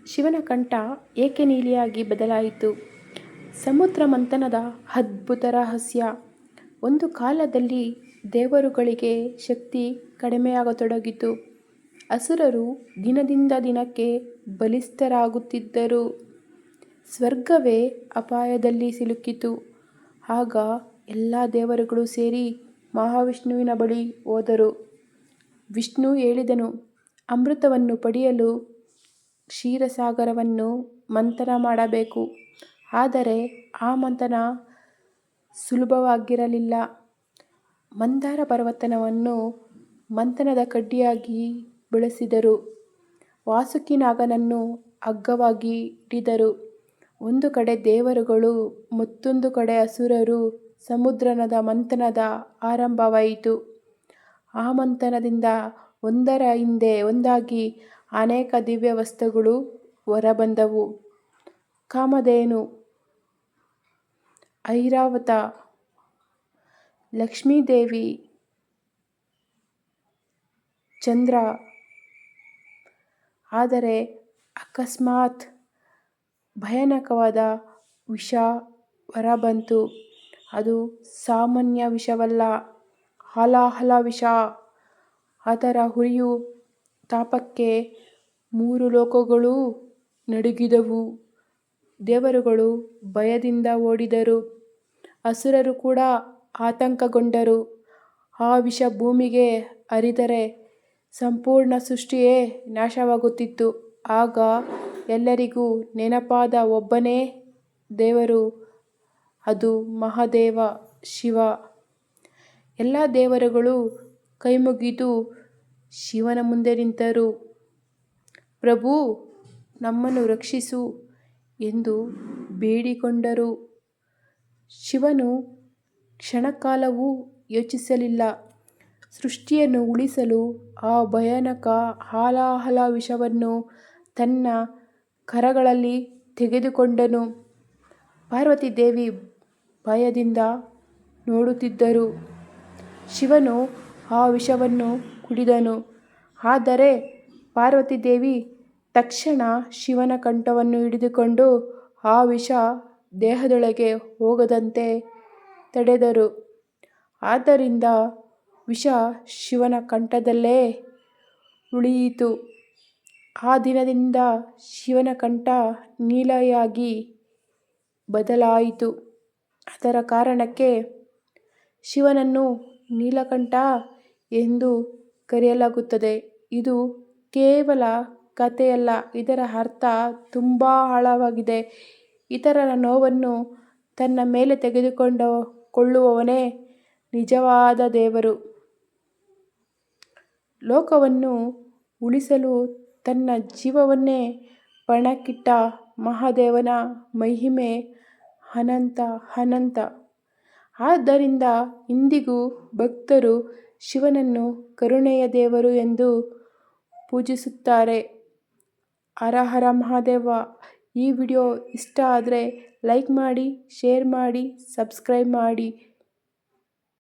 ಶಿವನ ಕಂಠ ಏಕೆ ನೀಲಿಯಾಗಿ ಬದಲಾಯಿತು? ಸಮುದ್ರ ಮಂಥನದ ಅದ್ಭುತ ರಹಸ್ಯ. ಒಂದು ಕಾಲದಲ್ಲಿ ದೇವರುಗಳಿಗೆ ಶಕ್ತಿ ಕಡಿಮೆಯಾಗತೊಡಗಿತು. ಅಸುರರು ದಿನದಿಂದ ದಿನಕ್ಕೆ ಬಲಿಷ್ಠರಾಗುತ್ತಿದ್ದರು. ಸ್ವರ್ಗವೇ ಅಪಾಯದಲ್ಲಿ ಸಿಲುಕಿತು. ಆಗ ಎಲ್ಲ ದೇವರುಗಳು ಸೇರಿ ಮಹಾವಿಷ್ಣುವಿನ ಬಳಿ ಹೋದರು. ವಿಷ್ಣು ಹೇಳಿದನು, ಅಮೃತವನ್ನು ಪಡೆಯಲು ಕ್ಷೀರಸಾಗರವನ್ನು ಮಂಥನ ಮಾಡಬೇಕು. ಆದರೆ ಆ ಮಂಥನ ಸುಲಭವಾಗಿರಲಿಲ್ಲ. ಮಂದಾರ ಪರ್ವತವನ್ನು ಮಂಥನದ ಕಡ್ಡಿಯಾಗಿ ಬಳಸಿದರು. ವಾಸುಕಿ ನಾಗನನ್ನು ಹಗ್ಗವಾಗಿ ಹಿಡಿದರು. ಒಂದು ಕಡೆ ದೇವರುಗಳು, ಮತ್ತೊಂದು ಕಡೆ ಅಸುರರು. ಸಮುದ್ರದ ಮಂಥನದ ಆರಂಭವಾಯಿತು. ಆ ಮಂಥನದಿಂದ ಒಂದರ ಹಿಂದೆ ಒಂದಾಗಿ ಅನೇಕ ದಿವ್ಯ ವಸ್ತುಗಳು ಹೊರಬಂದವು. ಕಾಮಧೇನು, ಐರಾವತ, ಲಕ್ಷ್ಮೀದೇವಿ, ಚಂದ್ರ. ಆದರೆ ಅಕಸ್ಮಾತ್ ಭಯಾನಕವಾದ ವಿಷ ಹೊರಬಂತು. ಅದು ಸಾಮಾನ್ಯ ವಿಷವಲ್ಲ, ಹಾಲಾಹಲ ವಿಷ. ಅದರ ಉರಿಯ ತಾಪಕ್ಕೆ 3 ಲೋಕಗಳೂ ನಡುಗಿದವು. ದೇವರುಗಳು ಭಯದಿಂದ ಓಡಿದರು. ಅಸುರರು ಕೂಡ ಆತಂಕಗೊಂಡರು. ಆ ವಿಷ ಭೂಮಿಗೆ ಹರಿದರೆ ಸಂಪೂರ್ಣ ಸೃಷ್ಟಿಯೇ ನಾಶವಾಗುತ್ತಿತ್ತು. ಆಗ ಎಲ್ಲರಿಗೂ ನೆನಪಾದ ಒಬ್ಬನೇ ದೇವರು, ಅದು ಮಹಾದೇವ ಶಿವ. ಎಲ್ಲ ದೇವರುಗಳು ಕೈಮುಗಿದು ಶಿವನ ಮುಂದೆ ನಿಂತರು. ಪ್ರಭು, ನಮ್ಮನ್ನು ರಕ್ಷಿಸು ಎಂದು ಬೇಡಿಕೊಂಡರು. ಶಿವನು ಕ್ಷಣಕಾಲವೂ ಯೋಚಿಸಲಿಲ್ಲ. ಸೃಷ್ಟಿಯನ್ನು ಉಳಿಸಲು ಆ ಭಯಾನಕ ಹಾಲಾಹಲ ವಿಷವನ್ನು ತನ್ನ ಕರಗಳಲ್ಲಿ ತೆಗೆದುಕೊಂಡನು. ಪಾರ್ವತೀದೇವಿ ಭಯದಿಂದ ನೋಡುತ್ತಿದ್ದರು. ಶಿವನು ಆ ವಿಷವನ್ನು ಕುಡಿದನು. ಆದರೆ ಪಾರ್ವತೀದೇವಿ ತಕ್ಷಣ ಶಿವನ ಕಂಠವನ್ನು ಹಿಡಿದುಕೊಂಡು ಆ ವಿಷ ದೇಹದೊಳಗೆ ಹೋಗದಂತೆ ತಡೆದರು. ಆದ್ದರಿಂದ ವಿಷ ಶಿವನ ಕಂಠದಲ್ಲೇ ಉಳಿಯಿತು. ಆ ದಿನದಿಂದ ಶಿವನ ಕಂಠ ನೀಲಿಯಾಗಿ ಬದಲಾಯಿತು. ಅದರ ಕಾರಣಕ್ಕೆ ಶಿವನನ್ನು ನೀಲಕಂಠ ಎಂದು ಕರೆಯಲಾಗುತ್ತದೆ. ಇದು ಕೇವಲ ಕಥೆಯಲ್ಲ, ಇದರ ಅರ್ಥ ತುಂಬಾ ಆಳವಾಗಿದೆ. ಇತರರ ನೋವನ್ನು ತನ್ನ ಮೇಲೆ ತೆಗೆದುಕೊಳ್ಳುವವನೇ ನಿಜವಾದ ದೇವರು. ಲೋಕವನ್ನು ಉಳಿಸಲು ತನ್ನ ಜೀವವನ್ನೇ ಪಣಕ್ಕಿಟ್ಟ ಮಹಾದೇವನ ಮಹಿಮೆ ಅನಂತ. ಆದ್ದರಿಂದ ಇಂದಿಗೂ ಭಕ್ತರು ಶಿವನನ್ನು ಕರುಣೆಯ ದೇವರು ಎಂದು ಪೂಜಿಸುತ್ತಾರೆ. ಹರ ಹರ ಮಹಾದೇವ. ಈ ವಿಡಿಯೋ ಇಷ್ಟ ಆದರೆ ಲೈಕ್ ಮಾಡಿ, ಶೇರ್ ಮಾಡಿ, ಸಬ್ಸ್ಕ್ರೈಬ್ ಮಾಡಿ.